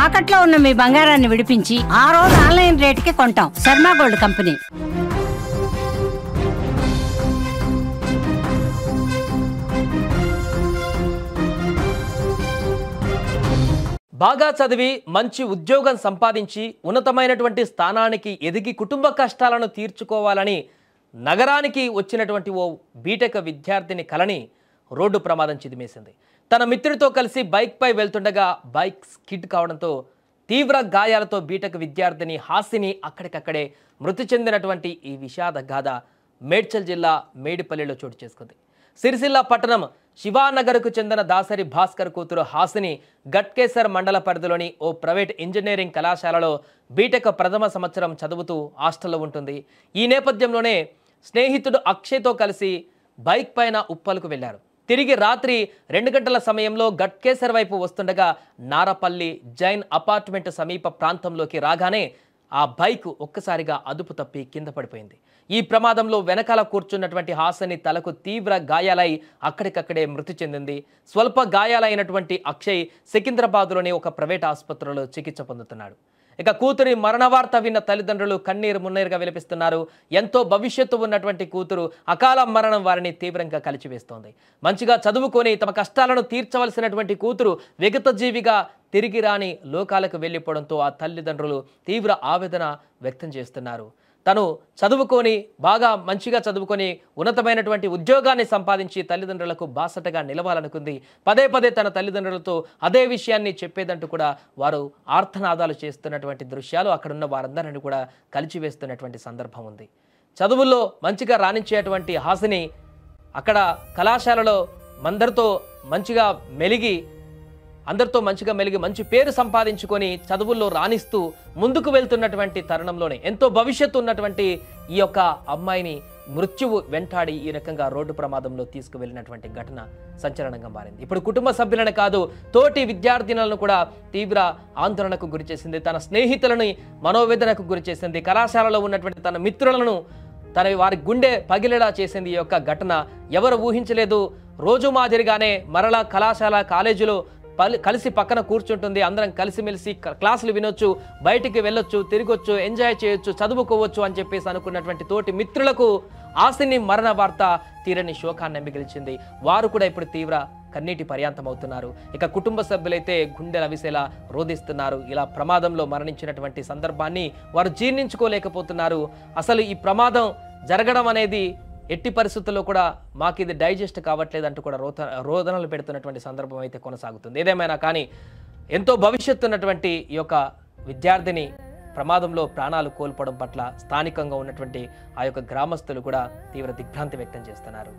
తాకట్లో ఉన్న మీ బంగారాన్ని విడిపించి ఆ రోజు ఆన్లైన్ రేటుకి కొంటాం. Sharma gold company. బాగా చదివి మంచి ఉద్యోగం సంపాదించి ఉన్నతమైనటువంటి స్థానానికి ఎదిగి కుటుంబ కష్టాలను తీర్చుకోవాలని నగరానికి వచ్చినటువంటి ఓ బీటెక్ విద్యార్థిని కలని రోడ్డు ప్రమాదం చిదిమేసింది. తన మిత్రుడితో కలిసి బైక్పై వెళ్తుండగా బైక్ స్కిడ్ కావడంతో తీవ్ర గాయాలతో బీటెక్ విద్యార్థిని హాసిని అక్కడికక్కడే మృతి చెందినటువంటి ఈ విషాద గాథ మేడ్చల్ జిల్లా మేడిపల్లిలో చోటు చేసుకుంది. సిరిసిల్ల పట్టణం శివానగర్కు చెందిన దాసరి భాస్కర్ కూతురు హాసిని గట్కేసర్ మండల పరిధిలోని ఓ ప్రైవేట్ ఇంజనీరింగ్ కళాశాలలో బీటెక్ ప్రథమ సంవత్సరం చదువుతూ హాస్టల్లో ఉంటుంది. ఈ నేపథ్యంలోనే స్నేహితుడు అక్షయ్తో కలిసి బైక్ పైన ఉప్పలకు వెళ్లారు. తిరిగి రాత్రి 2 గంటల సమయంలో గట్కేసర్ వైపు వస్తుండగా నారపల్లి జైన్ అపార్ట్మెంట్ సమీప ప్రాంతంలోకి రాగానే ఆ బైక్ ఒక్కసారిగా అదుపు తప్పి కింద పడిపోయింది. ఈ ప్రమాదంలో వెనకాల కూర్చున్నటువంటి హాసిని తలకు తీవ్ర గాయాలై అక్కడికక్కడే మృతి చెందింది. స్వల్ప గాయాలైనటువంటి అక్షయ్ సికింద్రాబాద్లోని ఒక ప్రైవేట్ ఆసుపత్రిలో చికిత్స పొందుతున్నాడు. ఇక కూతురి మరణ వార్త విన్న తల్లిదండ్రులు కన్నీరు మున్నీరుగా విలపిస్తున్నారు. ఎంతో భవిష్యత్తు ఉన్నటువంటి కూతురు అకాల మరణం వారిని తీవ్రంగా కలిచివేస్తోంది. మంచిగా చదువుకొని తమ కష్టాలను తీర్చవలసినటువంటి కూతురు విగతజీవిగా తిరిగి రాని లోకాలకు వెళ్ళిపోవడంతో ఆ తల్లిదండ్రులు తీవ్ర ఆవేదన వ్యక్తం చేస్తున్నారు. తను చదువుకొని మంచిగా చదువుకొని ఉన్నతమైనటువంటి ఉద్యోగాన్ని సంపాదించి తల్లిదండ్రులకు బాసటగా నిలవాలనుకుంది. పదే పదే తన తల్లిదండ్రులతో అదే విషయాన్ని చెప్పేదంటూ కూడా వారు ఆర్తనాదాలు చేస్తున్నటువంటి దృశ్యాలు అక్కడున్న వారందరినీ కూడా కలిచివేస్తున్నటువంటి సందర్భం ఉంది. చదువుల్లో మంచిగా రాణించేటువంటి హాసిని అక్కడ కళాశాలలో అందరితో మంచిగా మెలిగి మంచి పేరు సంపాదించుకొని చదువుల్లో రాణిస్తూ ముందుకు వెళ్తున్నటువంటి తరుణంలోనే ఎంతో భవిష్యత్తు ఉన్నటువంటి ఈ యొక్క అమ్మాయిని మృత్యువు వెంటాడి ఈ రకంగా రోడ్డు ప్రమాదంలో తీసుకువెళ్ళినటువంటి ఘటన సంచలనంగా మారింది. ఇప్పుడు కుటుంబ సభ్యులను కాదు, తోటి విద్యార్థినులను కూడా తీవ్ర ఆందోళనకు గురిచేసింది. తన స్నేహితులను మనోవేదనకు గురిచేసింది. కళాశాలలో ఉన్నటువంటి తన మిత్రులను వారి గుండె పగిలేలా చేసింది ఈ యొక్క ఘటన. ఎవరు ఊహించలేదు. రోజు మాదిరిగానే మరలా కాలేజీలో కలిసి పక్కన కూర్చుంటుంది. అందరం కలిసిమెలిసి క్లాసులు వినొచ్చు, బయటికి వెళ్ళొచ్చు, తిరగొచ్చు, ఎంజాయ్ చేయొచ్చు, చదువుకోవచ్చు అని చెప్పేసి అనుకున్నటువంటి తోటి మిత్రులకు హాసిని మరణ వార్త తీరని శోకాన్ని మిగిల్చింది. వారు కూడా ఇప్పుడు తీవ్ర కన్నీటి పర్యాంతం అవుతున్నారు. ఇక కుటుంబ సభ్యులైతే గుండెల విసేలా రోధిస్తున్నారు. ఇలా ప్రమాదంలో మరణించినటువంటి సందర్భాన్ని వారు జీర్ణించుకోలేకపోతున్నారు. అసలు ఈ ప్రమాదం జరగడం అనేది ఎట్టి పరిస్థితుల్లో కూడా మాకు ఇది డైజెస్ట్ కావట్లేదు అంటూ కూడా రోదనలు పెడుతున్నటువంటి సందర్భం అయితే కొనసాగుతుంది. ఏదేమైనా కానీ ఎంతో భవిష్యత్తు ఉన్నటువంటి ఈ యొక్క విద్యార్థిని ప్రమాదంలో ప్రాణాలు కోల్పోవడం పట్ల స్థానికంగా ఉన్నటువంటి ఆ యొక్క గ్రామస్తులు కూడా తీవ్ర దిగ్భ్రాంతి వ్యక్తం చేస్తున్నారు.